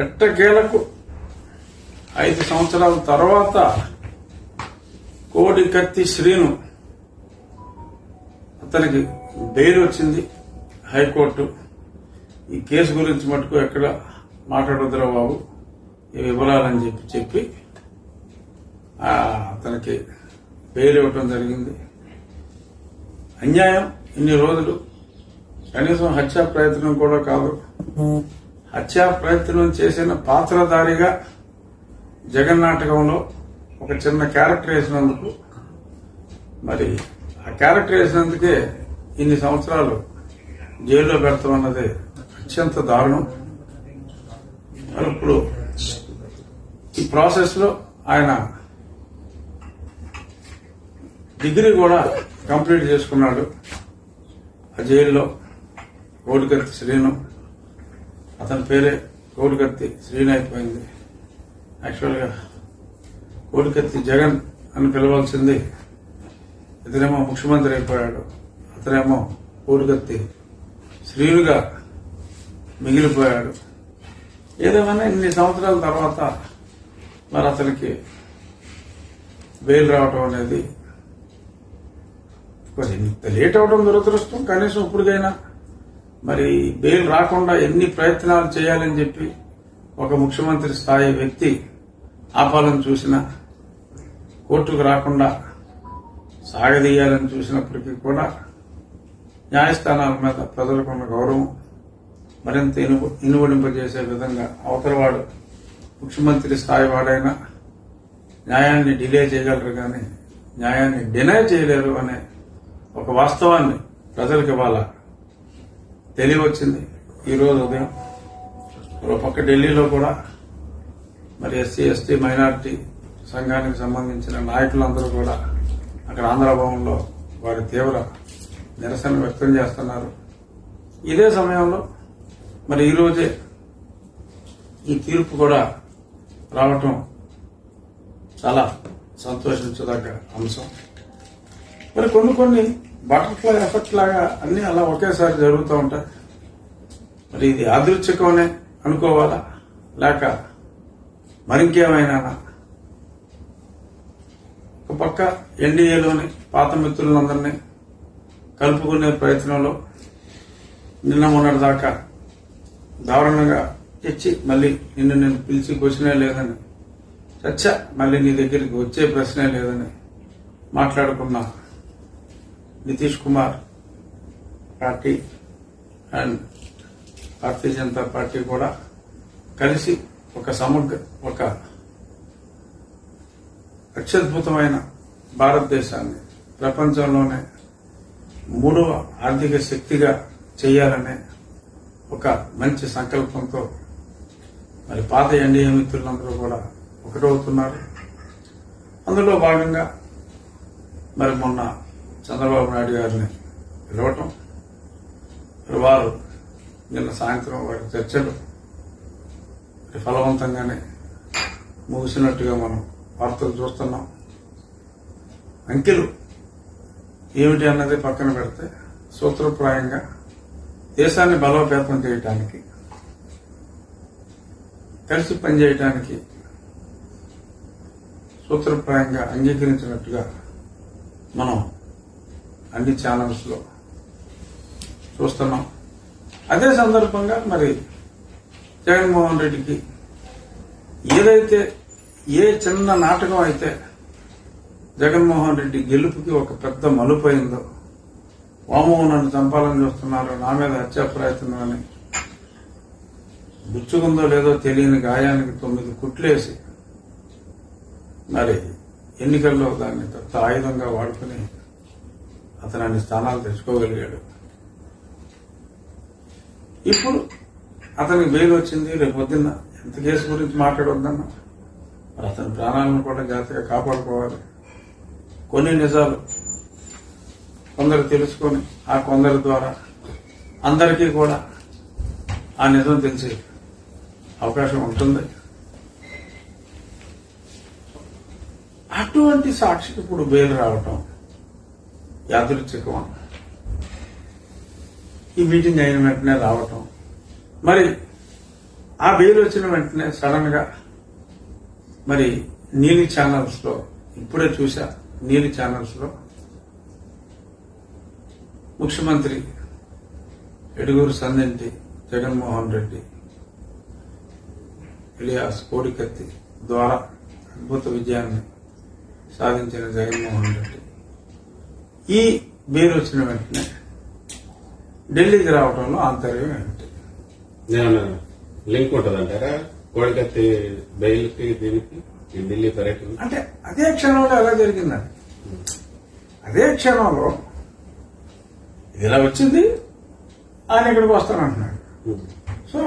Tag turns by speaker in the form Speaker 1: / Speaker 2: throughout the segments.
Speaker 1: ఎట్టకేలకు 5 సంవత్సరాల తర్వాత కోడికత్తి శ్రీను అతనికి బెయిల్ వచ్చింది హైకోర్టు. ఈ కేసు గురించి మటుకు ఎక్కడ మాట్లాడొద్దురా బాబు, ఈ వివరాలని చెప్పి అతనికి బెయిల్ ఇవ్వటం జరిగింది. అన్యాయం. ఇన్ని రోజులు కనీసం హత్యా ప్రయత్నం కూడా కాదు, హత్యా ప్రయత్నం చేసిన పాత్రధారిగా జగన్ నాటకంలో ఒక చిన్న క్యారెక్టర్ వేసినందుకు, మరి ఆ క్యారెక్టర్ వేసినందుకే ఇన్ని సంవత్సరాలు జైల్లో పెడతామన్నది అత్యంత దారుణం. మరి ఇప్పుడు ఈ ప్రాసెస్ లో ఆయన డిగ్రీ కూడా కంప్లీట్ చేసుకున్నాడు ఆ జైల్లో. కోడికత్తి శ్రీను, అతని పేరే కోడికత్తి శ్రీను అయిపోయింది. యాక్చువల్గా కోడికత్తి జగన్ అని పిలవాల్సింది, ఇతనేమో ముఖ్యమంత్రి అయిపోయాడు, అతనేమో కోడికత్తి శ్రీనుగా మిగిలిపోయాడు. ఏదేమైనా ఇన్ని సంవత్సరాల తర్వాత మరి అతనికి బెయిల్ రావటం అనేది ఇంత లేట్ అవడం దురదృష్టం. కనీసం ఇప్పటికైనా మరి బెయిల్ రాకుండా ఎన్ని ప్రయత్నాలు చేయాలని చెప్పి ఒక ముఖ్యమంత్రి స్థాయి వ్యక్తి ఆపాలని చూసినా, కోర్టుకు రాకుండా సాగదీయాలని చూసినప్పటికీ కూడా న్యాయస్థానాల మీద ప్రజలకున్న గౌరవం మరింత ఇనువడింపజేసే విధంగా అవతలవాడు ముఖ్యమంత్రి స్థాయి వాడైనా న్యాయాన్ని డిలే చేయగలరు కానీ న్యాయాన్ని డినై చేయలేరు అనే ఒక వాస్తవాన్ని ప్రజలకు ఇవాళ తెలియవచ్చింది. ఈరోజు ఉదయం ఒక పక్క ఢిల్లీలో కూడా మరి ఎస్సీ ఎస్టీ మైనారిటీ సంఘానికి సంబంధించిన నాయకులందరూ కూడా అక్కడ ఆంధ్రభవన్లో వారి తీవ్ర నిరసన వ్యక్తం చేస్తున్నారు. ఇదే సమయంలో మరి ఈరోజే ఈ తీర్పు కూడా రావటం చాలా సంతోషించదగ్గ అంశం. మరి కొన్ని బటర్ఫ్లై ఎఫెక్ట్ లాగా అన్ని అలా ఒకేసారి జరుగుతూ ఉంటాయి. మరి ఇది యాదృచ్ఛికమనే అనుకోవాలా లేక మరింకేమైనా? ఒక పక్క ఎన్డీఏలోని పాత మిత్రులందరినీ కలుపుకునే ప్రయత్నంలో నిన్న మొన్నటి దాకా దారుణంగా తెచ్చి మళ్ళీ నిన్ను నేను పిలిచి క్వశ్చనే లేదని, చచ్చా మళ్ళీ నీ దగ్గరికి వచ్చే ప్రశ్నే లేదని మాట్లాడుకున్న Nitish Kumar party and Bharatiya Janata party కూడా కలిసి ఒక అత్యద్భుతమైన భారతదేశాన్ని ప్రపంచంలోనే 3వ ఆర్థిక శక్తిగా చేయాలనే ఒక మంచి సంకల్పంతో మరి పాత ఎన్డీఏ మిత్రులందరూ కూడా ఒకటవుతున్నారు. అందులో భాగంగా మరి మొన్న చంద్రబాబు నాయుడు గారిని పిలవటం, వారు నిన్న సాయంత్రం వారి చర్చలు ఫలవంతంగానే ముగిసినట్టుగా మనం వార్తలు చూస్తున్నాం. అంకెలు ఏమిటి అన్నది పక్కన పెడితే సూత్రప్రాయంగా దేశాన్ని బలోపేతం చేయడానికి, కలిసి పనిచేయడానికి సూత్రప్రాయంగా అంగీకరించినట్టుగా మనం అన్ని ఛానల్స్ లో చూస్తున్నాం. అదే సందర్భంగా మరి జగన్మోహన్ రెడ్డికి ఏదైతే ఏ చిన్న నాటకం అయితే జగన్మోహన్ రెడ్డి గెలుపుకి ఒక పెద్ద మలుపైందో, వామో నన్ను చంపాలని చూస్తున్నారు, నా మీద హత్యా ప్రయత్నం అని గుచ్చుకుందో లేదో తెలియని గాయానికి 9 కుట్లేసి మరి ఎన్నికల్లో దాన్ని పెద్ద ఆయుధంగా వాడుకుని అతను అన్ని స్థానాలు తెచ్చుకోగలిగాడు. ఇప్పుడు అతనికి బెయిల్ వచ్చింది. రేపు పొద్దున్న ఎంత కేసు గురించి మాట్లాడొద్దన్నా మరి అతని ప్రాణాలను కూడా జాగ్రత్తగా కాపాడుకోవాలి. కొన్ని నిజాలు కొందరు తెలుసుకొని ఆ కొందరి ద్వారా అందరికీ కూడా ఆ నిజం తెలిసే అవకాశం ఉంటుంది. అటువంటి సాక్షికి ఇప్పుడు బెయిల్ రావటం యాదృచ్ఛికం. ఈ మీటింగ్ అయిన వెంటనే రావటం, మరి ఆ బెయిల్ వచ్చిన వెంటనే సడన్ గా మరి నీలి ఛానల్స్ లో ఇప్పుడే చూసా, నీలి ఛానల్స్ లో ముఖ్యమంత్రి ఎడుగూరు సందెంటి జగన్మోహన్ రెడ్డి ఇలియాస్ కోడికత్తి ద్వారా అద్భుత విజయాన్ని సాధించిన జగన్మోహన్ రెడ్డి ఈ బెయిల్ వచ్చిన వెంటనే ఢిల్లీకి రావడంలో ఆంతర్యం ఏమిటి?
Speaker 2: లింక్ ఉంటుందంటారా కోడికత్తి బెయిల్ కి దీనికి ఢిల్లీ పర్యటన?
Speaker 1: అంటే అదే క్షణంలో ఎలా జరిగిందని, అదే క్షణంలో ఇది ఇలా వచ్చింది, ఆయన ఇక్కడికి వస్తానంటున్నాడు. So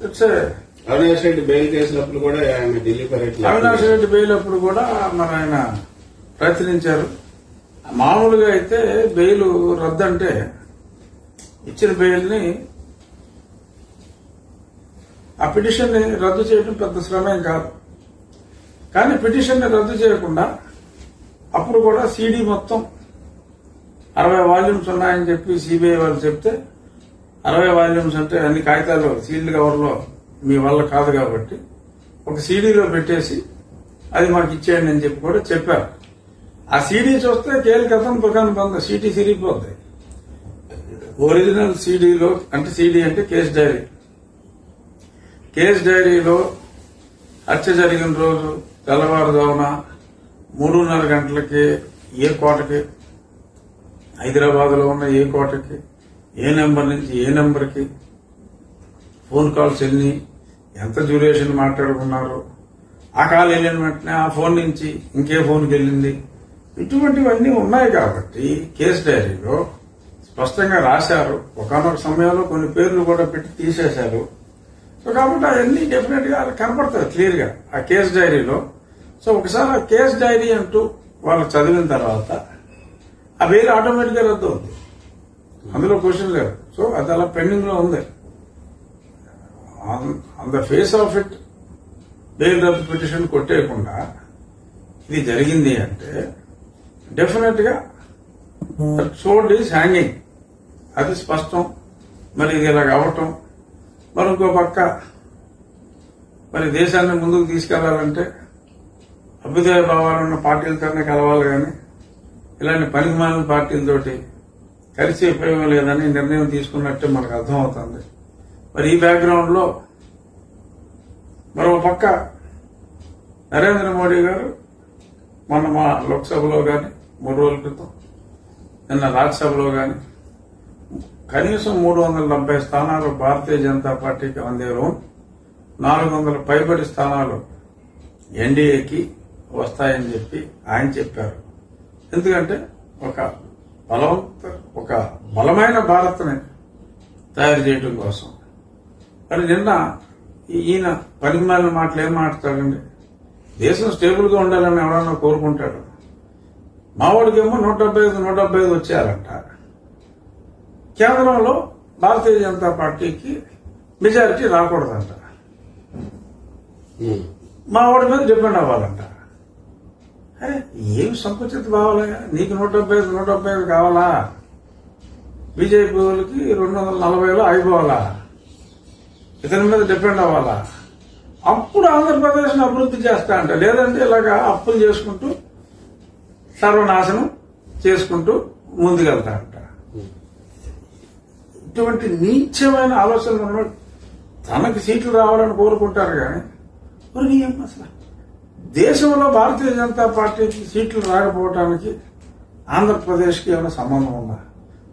Speaker 1: it's
Speaker 2: Avinash Reddy bail కేసులప్పుడు కూడా ఆయన ఢిల్లీ పర్యటన,
Speaker 1: అవినాష్ రెడ్డి బెయిల్ అప్పుడు కూడా మన ఆయన ప్రయత్నించారు. మామూలుగా అయితే బెయిల్ రద్దు అంటే ఇచ్చిన బెయిల్ ని ఆ పిటిషన్ ని రద్దు చేయడం పెద్ద శ్రమేం కాదు. కానీ పిటిషన్ ని రద్దు చేయకుండా అప్పుడు కూడా సీడీ మొత్తం 60 వాల్యూమ్స్ ఉన్నాయని చెప్పి సిబిఐ వాళ్ళు చెప్తే 60 వాల్యూమ్స్ అంటే అన్ని కాగితాలు సీల్డ్ కవర్లో మీ వల్ల కాదు కాబట్టి ఒక సీడీలో పెట్టేసి అది మాకు ఇచ్చేయండి అని చెప్పి కూడా చెప్పారు. ఆ సీడీ చూస్తే కేల్ కథం దుకాణం బంద్, సీటీ సిరిగిపోతాయి. ఒరిజినల్ సీడీలో అంటే సీడీ అంటే కేసు డైరీ, కేసు డైరీలో హత్య జరిగిన రోజు తెల్లవారుజామున 3:30 గంటలకి ఏ కోటకి, హైదరాబాద్ లో ఉన్న ఏ కోటకి, ఏ నెంబర్ నుంచి ఏ నెంబర్కి ఫోన్ కాల్స్ ఎన్ని, ఎంత డ్యూరేషన్ మాట్లాడుకున్నారు, ఆ కాల్ వెళ్ళిన వెంటనే ఆ ఫోన్ నుంచి ఇంకే ఫోన్కి వెళ్ళింది, ఇటువంటివన్నీ ఉన్నాయి. కాబట్టి కేసు డైరీలో స్పష్టంగా రాశారు. ఒకనొక సమయంలో కొన్ని పేర్లు కూడా పెట్టి తీసేశారు. సో కాబట్టి అవన్నీ డెఫినెట్ గా కనపడతాయి క్లియర్ గా ఆ కేసు డైరీలో. సో ఒకసారి ఆ కేసు డైరీ అంటూ వాళ్ళు చదివిన తర్వాత ఆ బెయిల్ ఆటోమేటిక్ గా రద్దు అవుతుంది, అందులో క్వశ్చన్ లేదు. సో అది అలా పెండింగ్ లో ఉంది. On the face of it bail రద్దు పిటిషన్ కొట్టేయకుండా ఇది జరిగింది అంటే డెఫినెట్ గా సోల్డ్ ఈజ్ హ్యాంగింగ్, అది స్పష్టం. మరి ఇది ఇలా కావటం, మరి ఇంకో పక్క మరి దేశాన్ని ముందుకు తీసుకెళ్లాలంటే అభ్యుదయ భావాలున్న పార్టీలతోనే కలవాలి, కానీ ఇలాంటి పనికిమాలిన పార్టీలతోటి కలిసి ఉపయోగం లేదని నిర్ణయం తీసుకున్నట్టే మనకు అర్థమవుతుంది. మరి ఈ బ్యాక్గ్రౌండ్ లో మరో పక్క నరేంద్ర మోడీ గారు మొన్న మా లోక్సభలో గాని 3 రోజుల క్రితం, నిన్న రాజ్యసభలో గాని కనీసం 370 స్థానాలు భారతీయ జనతా పార్టీకి అందేరు, 400 పైబడి స్థానాలు ఎన్డీఏకి వస్తాయని చెప్పి ఆయన చెప్పారు. ఎందుకంటే ఒక బలమైన భారత్ని తయారు చేయడం కోసం. మరి నిన్న ఈయన పనికిమాలిన మాటలు ఏం మాట్లాడండి, దేశం స్టేబుల్ గా ఉండాలని ఎవరన్నా కోరుకుంటాడు. మావాడికేమో 175 వచ్చారంట. కేంద్రంలో భారతీయ జనతా పార్టీకి మెజారిటీ రాకూడదంట, మావాడి మీద డిపెండ్ అవ్వాలంట. అరే ఏం సంకుచిత భావాలా, నీకు 175 కావాలా, బీజేపీ వాళ్ళకి 240లో అయిపోవాలా, ఇతని మీద డిపెండ్ అవ్వాలా, అప్పుడు ఆంధ్రప్రదేశ్ ను అభివృద్ధి చేస్తా అంట. లేదంటే ఇలాగా అప్పులు చేసుకుంటూ సర్వనాశనం చేసుకుంటూ ముందుకెళ్తా అంట. ఇటువంటి నీచమైన ఆలోచనలు ఉన్న తనకి సీట్లు రావాలని కోరుకుంటారు. కానీ మరి అసలు దేశంలో భారతీయ జనతా పార్టీకి సీట్లు రాకపోవడానికి ఆంధ్రప్రదేశ్కి ఏమైనా సంబంధం ఉందా?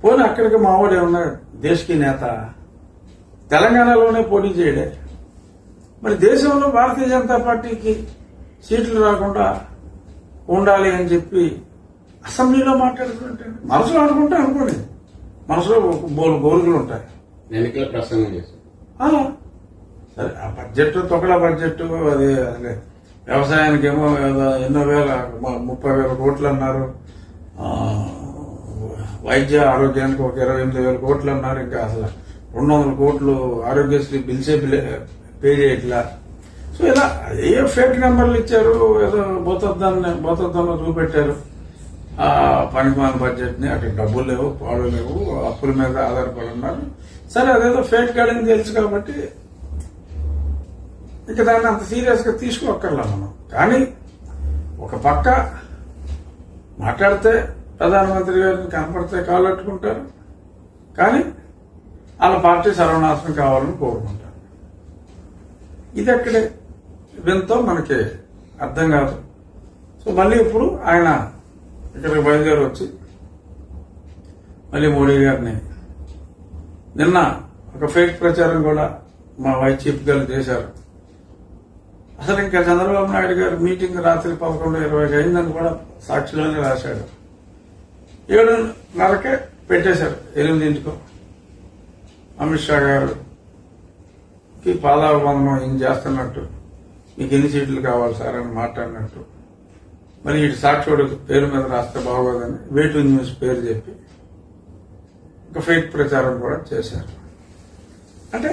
Speaker 1: పోనీ అక్కడికి మావాడు ఏమన్నా దేశకి నేత, తెలంగాణలోనే పోటీ చేయడే. మరి దేశంలో భారతీయ జనతా పార్టీకి సీట్లు రాకుండా ఉండాలి అని చెప్పి అసెంబ్లీలో మాట్లాడుతుంటే మనసులో అనుకుంటే అనుకోని, మనసులో గోలుగులు ఉంటాయి.
Speaker 2: ఎన్నికల ప్రసంగం చేశారు.
Speaker 1: సరే ఆ బడ్జెట్ తొకలా బడ్జెట్, అది వ్యవసాయానికేమో ఎన్నో వేల 30,000 కోట్లు అన్నారు, వైద్య ఆరోగ్యానికి ఒక 28,000 కోట్లు అన్నారు. ఇంకా అసలు 200 కోట్లు ఆరోగ్యశ్రీ బిల్సే పే చేయట్లా. సో ఇలా ఏ ఫేక్ నెంబర్లు ఇచ్చారు, ఏదో భూతద్దంలో చూపెట్టారు ఆ పనికిమాలిన బడ్జెట్ ని. అక్కడ డబ్బులు లేవు, పాలు లేవు, అప్పుల మీద ఆధారపడి ఉన్నారు. సరే అదేదో ఫేక్ గాడని తెలుసు కాబట్టి ఇక దాన్ని అంత సీరియస్ గా తీసుకోక్కర్లా మనం. కానీ ఒక పక్క మాట్లాడితే ప్రధానమంత్రి గారిని కనపడితే కాళ్ళు అట్టుకుంటారు, కానీ వాళ్ళ పార్టీ సర్వనాశనం కావాలని కోరుకుంటారు. ఇది ఎక్కడే వింతో మనకి అర్థం కాదు. సో మళ్ళీ ఇప్పుడు ఆయన ఇక్కడికి బయలుదేరి వచ్చి మళ్ళీ మోడీ గారిని నిన్న ఒక ఫేక్ ప్రచారం కూడా మా వైస్ చీఫ్ గారు చేశారు. అసలు ఇంకా చంద్రబాబు నాయుడు గారు మీటింగ్ రాత్రి 11:20 అయిందని కూడా సాక్షిలోనే రాశాడు. 7:30కే పెట్టేశారు, 8 అమిత్ షా గారికి పాదాభివందనం ఏం చేస్తున్నట్టు, మీకు ఎన్ని సీట్లు కావాలి సార్ అని మాట్లాడినట్టు. మరి ఇటు సాక్షుడు పేరు మీద రాస్తే బాగోదని వేటు న్యూస్ పేరు చెప్పి ఒక ఫేక్ ప్రచారం కూడా చేశారు. అంటే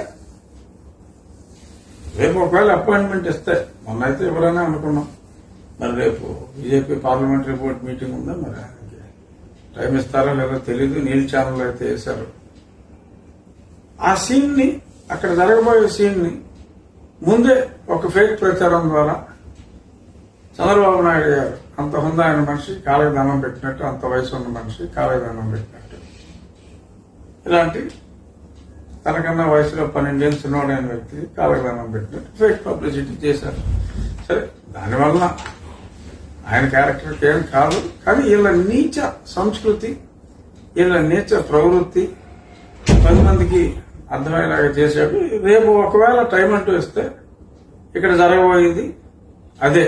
Speaker 1: రేపు ఒకవేళ అపాయింట్మెంట్ ఇస్తే, మొన్నైతే ఎవరైనా అనుకున్నాం, మరి రేపు బీజేపీ పార్లమెంటరీ బోర్డు మీటింగ్ ఉందా, మరి ఆయనకి టైం ఇస్తారో లేదో తెలీదు. నీల్ ఛానల్ అయితే వేశారు. ఆ సీన్ ని, అక్కడ జరగబోయే సీన్ ని ముందే ఒక ఫేక్ ప్రచారం ద్వారా చంద్రబాబు నాయుడు గారు అంత హుందా అయిన మనిషి కాళ్ళకి దండం పెట్టినట్టు, అంత వయసు ఉన్న మనిషి కాళ్ళకి దండం పెట్టినట్టు, ఇలాంటి తనకన్నా వయసులో 12 ఏళ్ళు చిన్నవాడైన వ్యక్తి కాళ్ళకి దండం పెట్టినట్టు ఫేక్ పబ్లిసిటీ చేశారు. సరే, దానివల్ల ఆయన క్యారెక్టర్కి ఏం కాదు, కానీ వీళ్ళ నీచ సంస్కృతి, వీళ్ళ నీచ ప్రవృత్తి 10 మందికి అర్థమయ్యేలాగా చేశాడు. రేపు ఒకవేళ టైం అంటూ ఇస్తే ఇక్కడ జరగబోయేది అదే.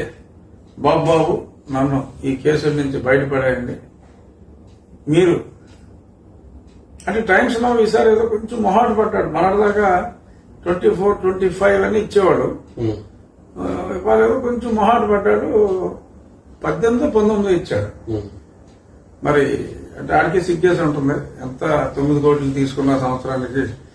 Speaker 1: బాబు నన్ను ఈ కేసుల నుంచి బయటపడేయండి మీరు అంటే. టైమ్స్ లో ఈసారి ఏదో కొంచెం మొహాట పడ్డాడు. మనదాకా 24, 25 అని ఇచ్చేవాడు. వాళ్ళు ఏదో కొంచెం మొహాట పడ్డాడు. 18, 19 ఇచ్చాడు. మరి అంటే ఆడికి సిగ్గేసి ఉంటుంది. ఎంత 9 కోట్లు తీసుకున్న సంవత్సరానికి